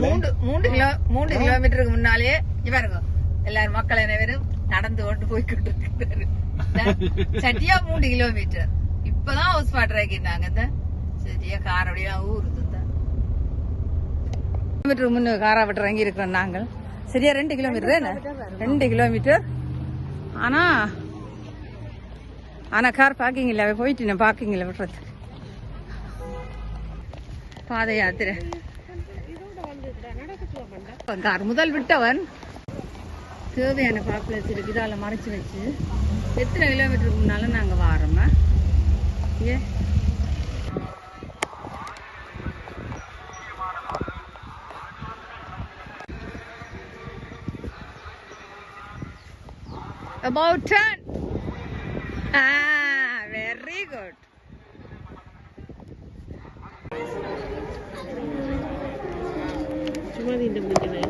3 கிலோமீட்டருக்கு முன்னாலே இவருங்க எல்லாரும் மக்கள் அனைவரும் நடந்து கொண்டு போய்கிட்டு இருக்கிறாரு. சட்டியா 3 கிலோமீட்டர் இப்பதான் ஹவுஸ் வாட்டர் ஆக்கிட்டாங்க. இந்த சரியா காரோடைய ஊரு கிலோமீட்டர் முன்னு காரா விட்டு இறங்கி இருக்கிறோம் நாங்கள். சரியா 2 கிலோமீட்டர் 2 கிலோமீட்டர். ஆனா கார் பார்க்கிங் இல்ல போயிட்டு பார்க்கிங் இல்ல விட்டுறது பாத யாத்திரை. கார் முதல் விட்டவன் தேவையான பாப்புலர்ஸ் இருக்கு இதால மறைச்சு வச்சு எத்தனை கிலோமீட்டருக்கு முன்னாலும் நாங்க வாரோமா. ஏ about 10. Very good. Cuma ini begini.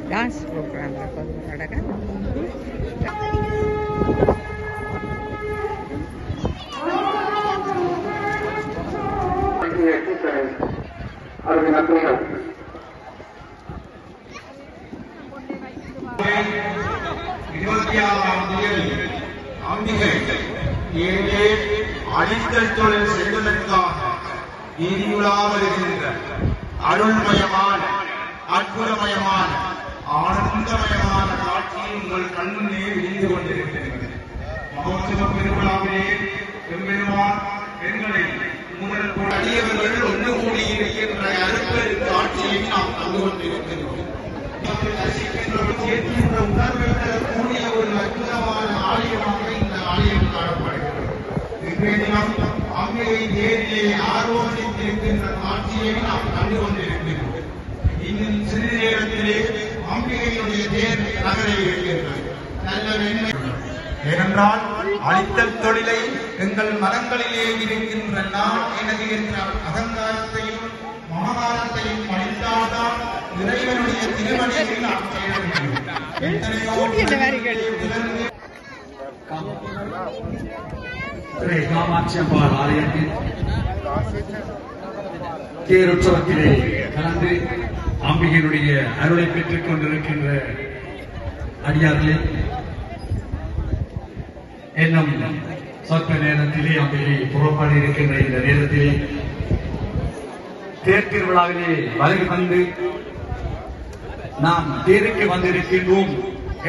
Dance program ada kan? அடித்தல் தொழில் செய்வதற்காக நீதியுலாமல் இருக்கின்ற அருள்மயமான அற்புதமயமான ஆனந்தமயமான காட்சியை உங்கள் கண்முன்னே விரிந்து கொண்டிருக்கிறது. மகோத்சவ பெருவிழாவிலே எம்பெருமான் பெண்களை முதல் அடியவர்கள் ஒன்று கூடி இருக்கின்ற அருட்பெரும் காட்சியை நாம் கண்டு கொண்டிருக்கிறோம். சேர்க்கின்ற உணர்வை தரக்கூடிய ஒரு அற்புதமான ஆலயமாக இந்த ஆலயம் காணப்படுகிறது. இன்றைய தினம் அம்மையை தேரிலே ஆரோக்கியத்திருக்கின்ற காட்சியை நாம் கண்டு கொண்டிருக்கிறோம். இன்னும் சிறிது நேரத்திலே அம்பிகையினுடைய தேர் நகர இருக்கின்றது. நல்ல வெண்மை ஏனென்றால் அழித்தல் தொழிலை எங்கள் மரங்களிலே இருக்கின்ற நான் எனது என்ற அகங்காரத்தையும் மகாகாரத்தையும் அழித்தால்தான் இறைவனுடைய திருமணியை நாம் சேர முடியும். காமாட்சி அம்பாள் ஆலயத்தில் தேருற்சவத்திலே கலந்து அம்பிகையினுடைய அருளை பெற்றுக் கொண்டிருக்கின்ற அடியார்களே, என்னும் சொற்ப நேரத்திலே அம்பிகை புறப்பாடு இருக்கின்ற இந்த நேரத்திலே தேர் திருவிழாவிலே வருகை வந்து நாம் தேருக்கு வந்திருக்கின்றோம்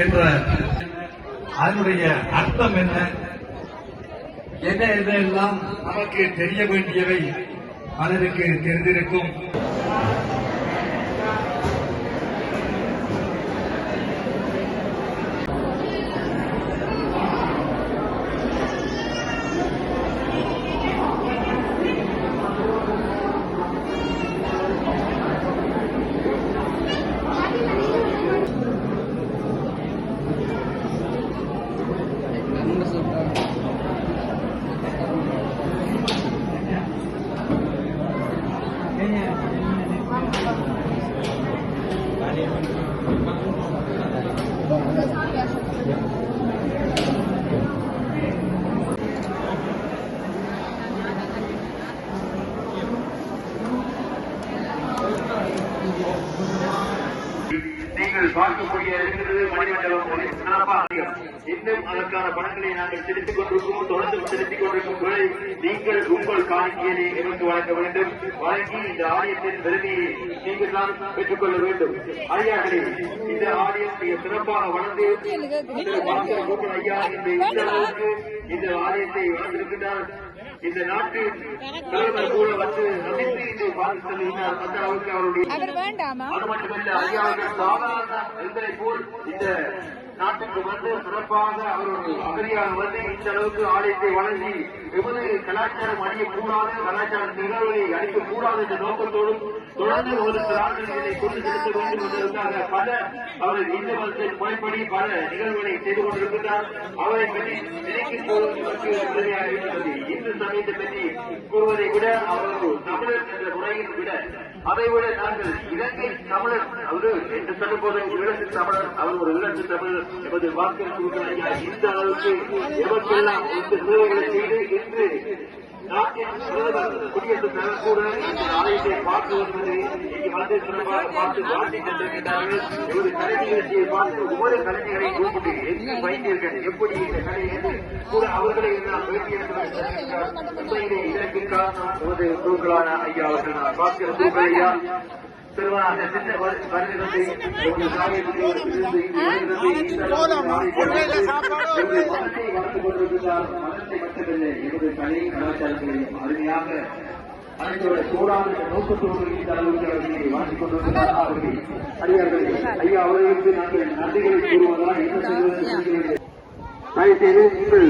என்ற அதனுடைய அர்த்தம் என்ன எல்லாம் நமக்கு தெரிய வேண்டியவை பலருக்கு தெரிந்திருக்கும். நீங்கள் பார்க்கக்கூடிய இருக்கிறது மணிமண்டலம் இன்னும் அதற்கான பணங்களை நாங்கள் செலுத்திக் கொண்டிருக்கும் தொடர்ந்து செலுத்திக் கொண்டிருக்கும் வேளை நீங்கள் உங்கள் காணிக்கையை எங்களுக்கு வழங்க வேண்டும். வழங்கி இந்த ஆலயத்தின் பெருமையை நீங்கள் தான் பெற்றுக் கொள்ள வேண்டும். ஐயாக்களே, இந்த ஆலயம் மிக சிறப்பாக வளர்ந்து ஐயா இந்த அளவுக்கு இந்த ஆலயத்தை வளர்ந்திருக்கிறார். இந்த நாட்டு தலைவர் கூட வந்து ரசித்து இதை பார்த்து செல்கிறார். அந்த அளவுக்கு அவருடைய அது மட்டுமல்ல, ஐயாவுடைய சாதாரண என்பதை போல் இந்த நாட்டுக்கு வந்து சிறப்பாக அவர் ஒரு அகதியாக வந்து இந்த அளவுக்கு ஆலயத்தை வழங்கி எமது கலாச்சாரம் அழியக்கூடாது, கலாச்சார நிகழ்வுகளை அழிக்கக்கூடாது என்ற நோக்கத்தோடும் தொடர்ந்து ஒரு சில ஆண்டுகள் இதை கொண்டு செலுத்த வேண்டும் என்பதற்காக பல அவர்கள் இந்து மதத்தின் முறைப்படி பல நிகழ்வுகளை செய்து கொண்டிருக்கிறார். அவரை பற்றி நினைக்கும் போது உதவியாக இருக்கிறது. இந்து சமயத்தை பற்றி கூறுவதை விட அவர் ஒரு தமிழர் என்ற முறையில் விட அதை விட நாங்கள் இலங்கை தமிழர் அவரு என்று சொல்லும் போது ஈழத்து தமிழர் அவர் ஒரு ஈழத்து தமிழர் எமது வாக்கு இந்த அளவுக்கு எவருக்கெல்லாம் இந்த சேவைகளை செய்து இன்று நாட்டின் பிரதமர் குடியரசுத் தலைவர் கூட இந்த ஆலயத்தை பார்த்து வருவது இங்கு வந்து சிறப்பாக பார்த்து வாழ்த்தி சென்றிருக்கிறார்கள். ஒரு கலை நிகழ்ச்சியை பார்த்து ஒவ்வொரு கலைஞர்களை கூப்பிட்டு எங்கு வைத்தீர்கள் எப்படி இந்த கலையை கூட அவர்களை எல்லாம் பேட்டியிருக்கிறார் உண்மையிலே இதற்கு காரணம் நமது தூக்கலான ஐயா அவர்கள் நான் பார்க்கிற தூக்கல் ஐயா பெருமாள் சின்ன வருகிறது ஒரு காரியத்தை வளர்த்துக் கொண்டிருக்கிறார். மதத்தை மட்டுமில்லை எமது கலை கலாச்சாரங்களையும் அருமையாக அனைத்தோட சூடான நோக்கத்தோடு இந்த அளவுக்கு அவர்களை வாழ்த்திக் கொண்டிருக்கிறார். அவர்கள் அறியார்கள் ஐயா அவர்களுக்கு நாங்கள் நன்றிகளை கூறுவதால் என்ன செய்வது தயவுசெய்து நீங்கள்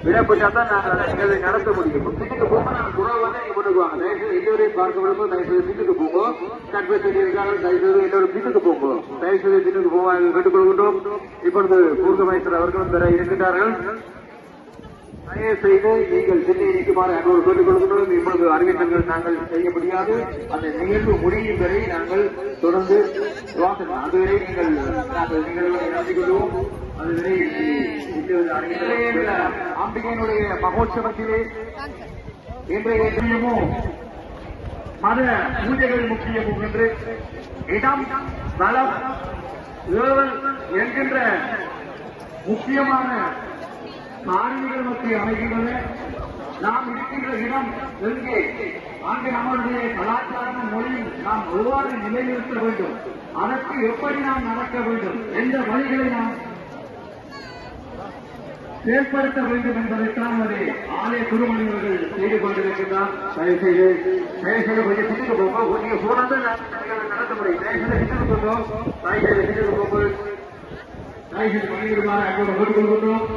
விடப்பட்டால் நாங்கள் அந்த நிகழ்வை நடத்த முடியும். வீட்டுக்கு போக நாங்கள் உணவு வந்து நீங்க கொண்டுக்குவாங்க. தயவுசெய்து எல்லோரையும் பார்க்க விடும்போது தயவுசெய்து வீட்டுக்கு போங்க. கண்பேசி இருக்காங்க தயவுசெய்து எல்லோரும் வீட்டுக்கு போங்க. தயவுசெய்து வீட்டுக்கு போக கேட்டுக்கொள்கின்றோம். இப்பொழுது கூர்க மைசர் அவர்களும் பெற இருக்கின்றார்கள். தயவுசெய்து நீங்கள் சென்னை நிற்குமாறு அங்கோடு கேட்டுக்கொள்கின்றோம். இப்பொழுது அறிவித்தல்கள் நாங்கள் செய்ய முடியாது. அந்த நிகழ்வு முடியும் வரை நாங்கள் தொடர்ந்து அதுவரை நாங்கள் நிகழ்வுகளை நடத்திக் கொள்வோம். அதுவரை அம்பிகையினுடைய மகோற்சவத்திலே இன்றைய தினமும் மத பூஜைகள் முக்கியமும் என்று இடம் பலம் ஏவல் என்கின்ற முக்கியமான காரணிகள் மத்திய அமைகின்றன. நாம் இருக்கின்ற இடம் எங்கே அங்கு நம்மளுடைய கலாச்சாரம் மொழியும் நாம் எவ்வாறு நிலைநிறுத்த வேண்டும், அதற்கு எப்படி நாம் நடக்க வேண்டும், எந்த வழிகளை நாம் செயல்படுத்த வேண்டும் என்பதைத்தான் ஒரு ஆலய குருமணிவர்கள் செய்து கொண்டிருக்கிறார். தயவுசெய்து கொஞ்சம் சிட்டுக்கு போகும். நீங்க போனது நடத்த முடியும். தயவுசெய்து சிட்டுக்கு போகும். தயவுசெய்து சிட்டுக்கு போகும்போது தயவுசெய்து பண்ணிவிடுமாறு அங்கோட கேட்டுக்கொள்கின்றோம்.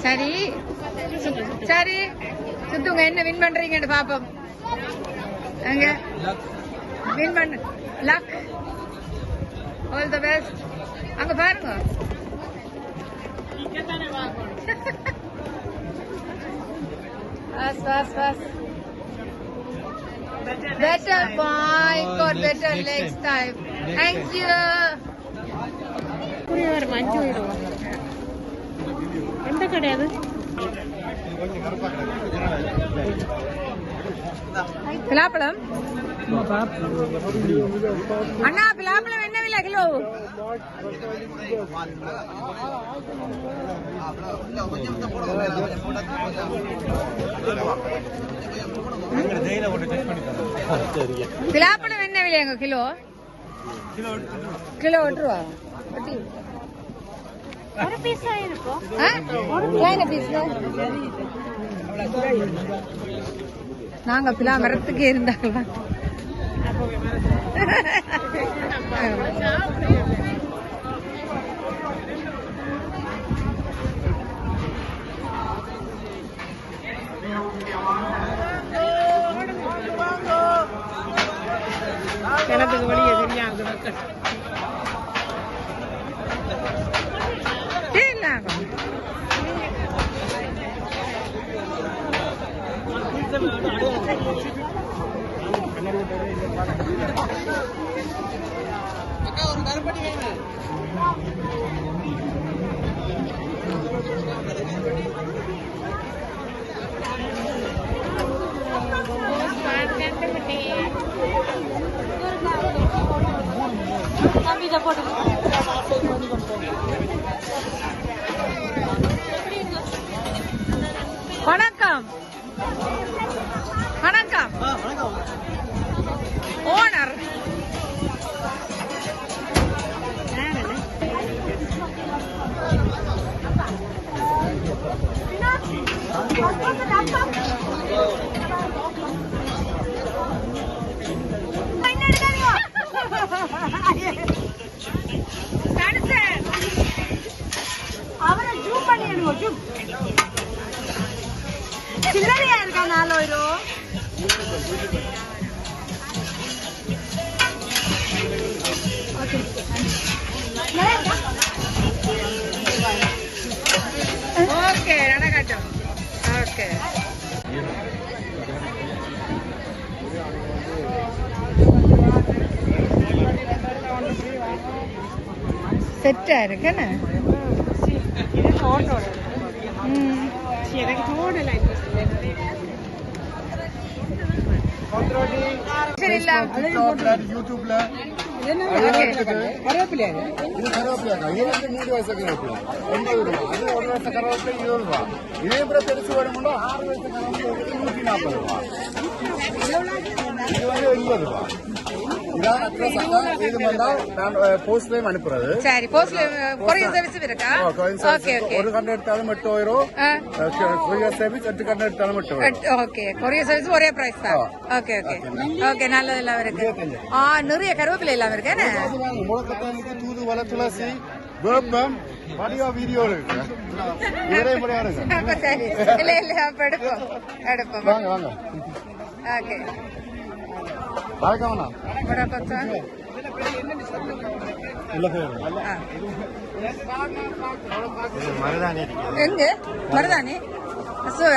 சரி சரி சுத்துங்க, என்ன வின் பண்றீங்கன்னு பாப்போம். அங்க வின் பண்ண லக் ஆல் தி பெஸ்ட். அங்க பாருங்க. Better point, got better next time. Thank you. எந்த கிடையாது பிலாப்பழம் அண்ணா, பிலாப்பழம் என்ன விலை கிலோ? பிலாப்பழம் என்ன விலைங்க கிலோ? கிலோ 8 ரூபா. ஒரு பீஸ் இருக்கும். நாங்க பிலா மரத்துக்கு இருந்தாங்களா? கிணத்துக்கு வழியே தெரியாது மக்கள். வணக்கம் வணக்கம் ஓனர் அவரை ஜூம் பண்ணிடுவோம் ஜூம் சில்லறையா இருக்கா 4000 ஓகே நடக்கட்டும் ஓகே செட்டா இருக்குன்னு யூடியூப்ல கருவேப்பிலை இது கருவேப்பிலை 23 வயசு கருவேப்பிலை 80 ரூபா அது 1 வருஷ கருவேப்பிலை 20 ரூபா இதே போல பெருசு வேணும்னா 6 வயசு கருவேப்பிலை 140 ரூபா இது வந்து 80 ரூபா இதான் அட்ரஸ் இது வந்தா நான் போஸ்ட்லயும் அனுப்புறது சரி போஸ்ட்ல கொரியர் சர்வீஸ் இருக்கா ஓகே ஓகே ஒரு கண்டு எடுத்தாலும் 8000 கொரியர் சர்வீஸ் 8 கண்டு எடுத்தாலும் 8000 ஓகே கொரியர் சர்வீஸ் ஒரே பிரைஸ் தான் ஓகே ஓகே ஓகே நல்லது எல்லாம் இருக்கு நிறைய கருவேப்பிலை எல்லாம் இருக்கு முளக்கத்தானிக்கு தூதுவளை துளசி வேப்பம் வடிவா வீடியோ இருக்கு இதே முறையா இருக்கு சரி இல்ல இல்ல அப்ப எடுப்போம் வாங்க வாங்க ஓகே வாங்கண்ணா बड़ा पत्ता இல்ல பேர் மருதாணி எங்க மருதாணி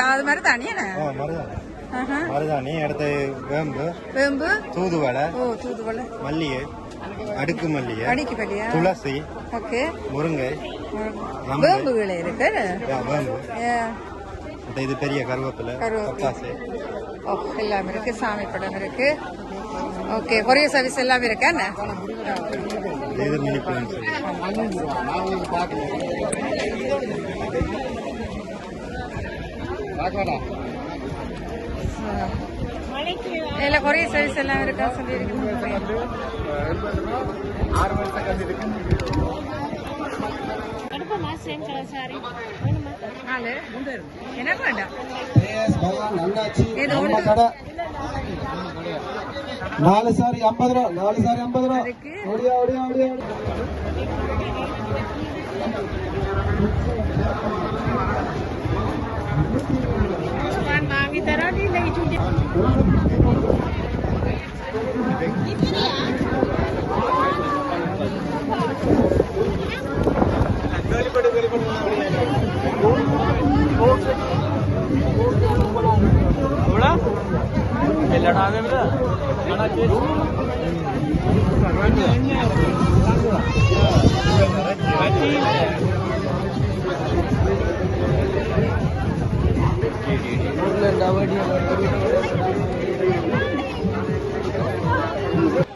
அது மருதாணி என்ன மருதாணி அடுத்து வேம்பு வேம்பு தூதுவளை தூதுவளை மல்லிகை அடுக்கு மல்லிகை துளசி ஓகே முருங்கை வேம்பு விலை இருக்கு வேம்பு இது பெரிய கருவேப்பிலை பத்தாசு எல்லாம் இருக்கு சாமி படம் இருக்கு ஓகே கொரியர் சர்வீஸ் எல்லாம் இருக்கா என்ன இது மினி பிளான் இல்ல கொரியர் சர்வீஸ் எல்லாம் இருக்கா சொல்லி இருக்கு எனக்கு வேண்டாம் 4 சாரி 50 ரூபா 4 சாரி 50 ரூபா ஓடியா ஓடியா ஓடியா வாங்கி தராடி இல்லை சுட்டி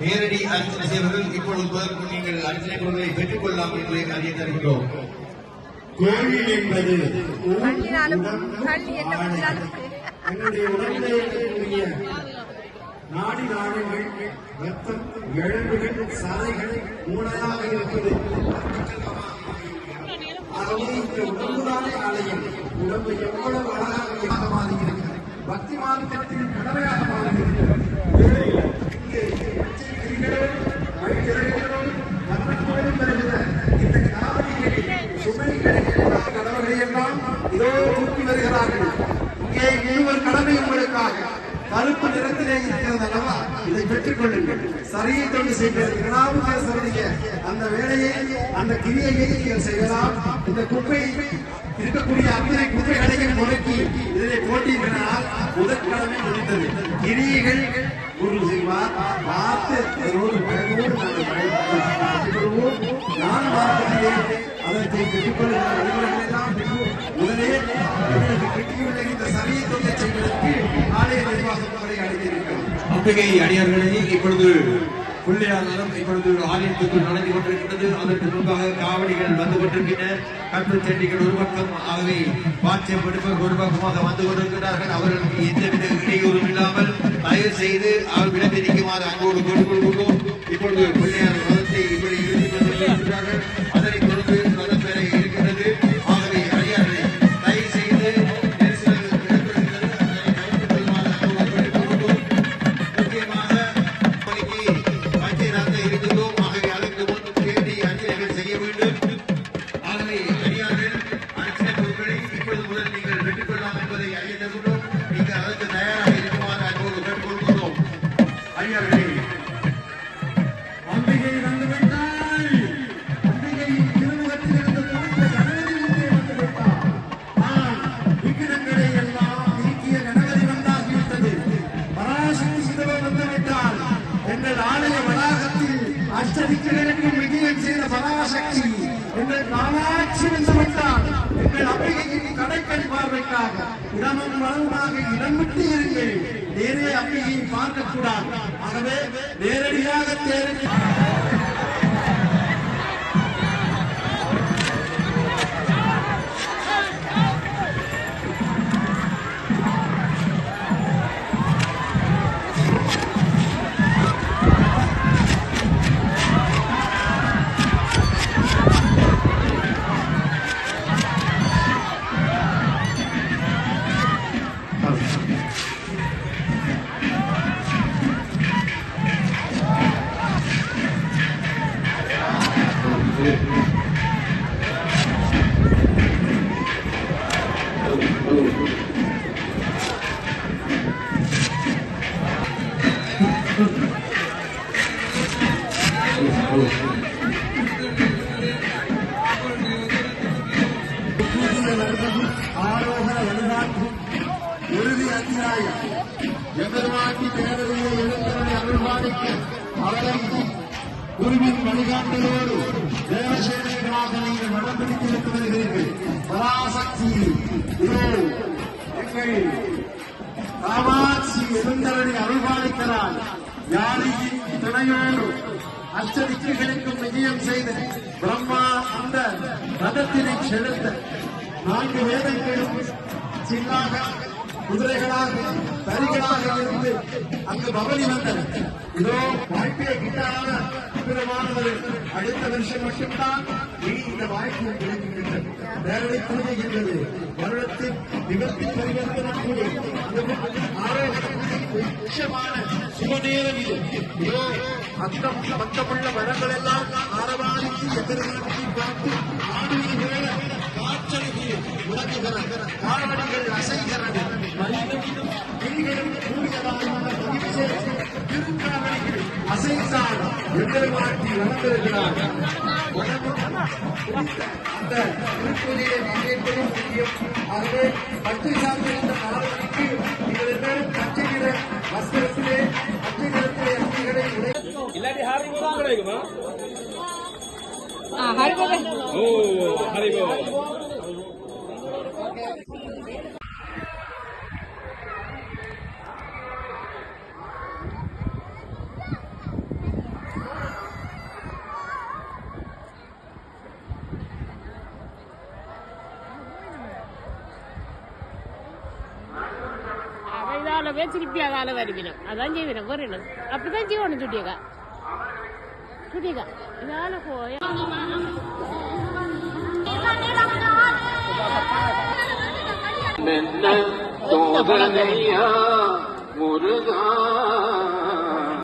நேரடி அர்ச்சனை செய்வர்கள் இப்பொழுது நீங்கள் அர்ச்சனை பொருளை பெற்றுக் கொள்ளலாம் என்பதை அறிய தருகிறோம். கோவில் என்பது என்னுடைய உடலில் இருக்கக்கூடிய நாடி நாடுகள் ரத்தம் எலும்புகள் சதைகள் மூளையாக இருப்பது ஆகவே இந்த உடம்புதானே ஆலயம். உடம்பு எவ்வளவு அழகாக மாறுகிறது, பக்தி மார்க்கத்தின் கடமையாக மாறுகிறது. கடமை உங்களுக்காக கருப்பு நிறத்திலே இருக்கிறது அல்லவா, இதை பெற்றுக் கொள்ளுங்கள். சரியை தொண்டு செய்வதற்கு அந்த வேலையை அந்த கிரியையை நீங்கள் செய்யலாம். இந்த குப்பையை இருக்கக்கூடிய அத்தனை குதிரைகளையும் முடக்கி இதனை போட்டியினால் முதற்கிழமை முடிந்தது. கிரியைகள் குரு செய்வார் பார்த்து ஞான வார்த்தையிலே அதற்கு பெற்றுக்கொள்கிற வழிமுறைகள் எல்லாம் உடனே கிட்டியுள்ள இந்த சமயத்தை செய்வதற்கு ஆலய நிர்வாகம் அவரை அழைத்திருக்கிறது. அம்பிகை அடியார்களை இப்பொழுது பிள்ளையாளரும் இப்பொழுது ஆலயத்துக்குள் நடந்து கொண்டிருக்கிறது. அதற்கு முன்பாக காவடிகள் வந்து கொண்டிருக்கின்றன. கற்பு செட்டிகள் ஒரு பக்கம், ஆகவே வாட்சியம் எடுப்பவர் ஒரு பக்கமாக வந்து கொண்டிருக்கிறார்கள். அவர்களுக்கு எந்தவித இடையூறும் இல்லாமல் தயவு செய்து அவர் விலகி நிற்குமாறு அங்கோடு கொடுக்கிறோம். இப்பொழுது பிள்ளையார் மதத்தை இப்படி இழுத்துக் கொண்டிருக்கிறார்கள். அதனைத் தொடர்ந்து மதம் பெற இருக்கிறது. ஆகவே அடியார்களை தயவு செய்து அஷ்டதிக்கிழமைக்கும் விஜயம் செய்த பராசக்தி எங்கள் காமாட்சி வந்துவிட்டால் எங்கள் அம்பிகையின் கடைக்கண் பார்வைக்காக இடமும் வளமாக இடம் விட்டு இருங்கள். நேரே அம்பிகையை பார்க்கக்கூடாது. ஆகவே நேரடியாக தேர்வு ஆரோகண வழிபாட்டு இறுதி அத்தியாயம் எம்பெருமாட்டி தேவதையை எழுந்தவனை அருள்வாடிக்கு அவரை குருவின் வழிகாட்டலோடு தேவசேனைகளாக நீங்கள் மனம் பிடித்திருக்க வருகிறீர்கள். பராசக்தி இதோ எங்கள் காமாட்சி எழுந்தவனை அருள்வாடிக்கிறார். யானையின் துணையோடு அஷ்டதிக்குகளுக்கும் விஜயம் செய்த பிரம்மா அந்த ரதத்தினை செலுத்த 4 வேதங்களும் சின்னாக குதிரைகளாக தரிகளாக இருந்து அங்கு பவனி வந்தன. இதோ வாய்ப்பே கிட்டான அடுத்த வருஷம் மட்டும்தான் நீ இந்த வாய்ப்பு கிடைக்கின்றது. நேரடி புரிகின்றது. வருடத்தின் விபத்து பரிவர்த்தனம் கூடி ஆரோக்கியமான சுபநேரம் இது. இதோ மற்றமுள்ள வரங்கள் எல்லாம் ஆரவாணிக்கு எதிர்காலத்தை பார்த்து ஆடுகிற காற்றலுக்கு உலகுகிறது. காவடிகள் அசைகிறது. மனிதனும் கிளிகளும் கூடியதான திருக்காவடிகள் அசைத்தால் எதிர்மாற்றி வளர்ந்திருக்கிறார்கள். அந்த திருப்பதியை பங்கேற்பதும் முக்கியம். ஆகவே பச்சை சார்ந்திருந்த காவடிக்கு நீங்கள் எல்லாரும் பச்சை நிற வஸ்திரத்திலே பச்சை நிறத்திலே அங்கிகளை இல்லாட்டி ஹாரிபோ தான் கிடைக்குமா? ஹரிபோ. ஓ ஹாரிபோ. அவைதாலவே திருப்பி அதால வருவினம். அதான் செய்வினம் வரணும். அப்படிதான் செய்யணும். சுட்டியக்கா சுட்டியக்கா இதால போய் சோதனையா முருகா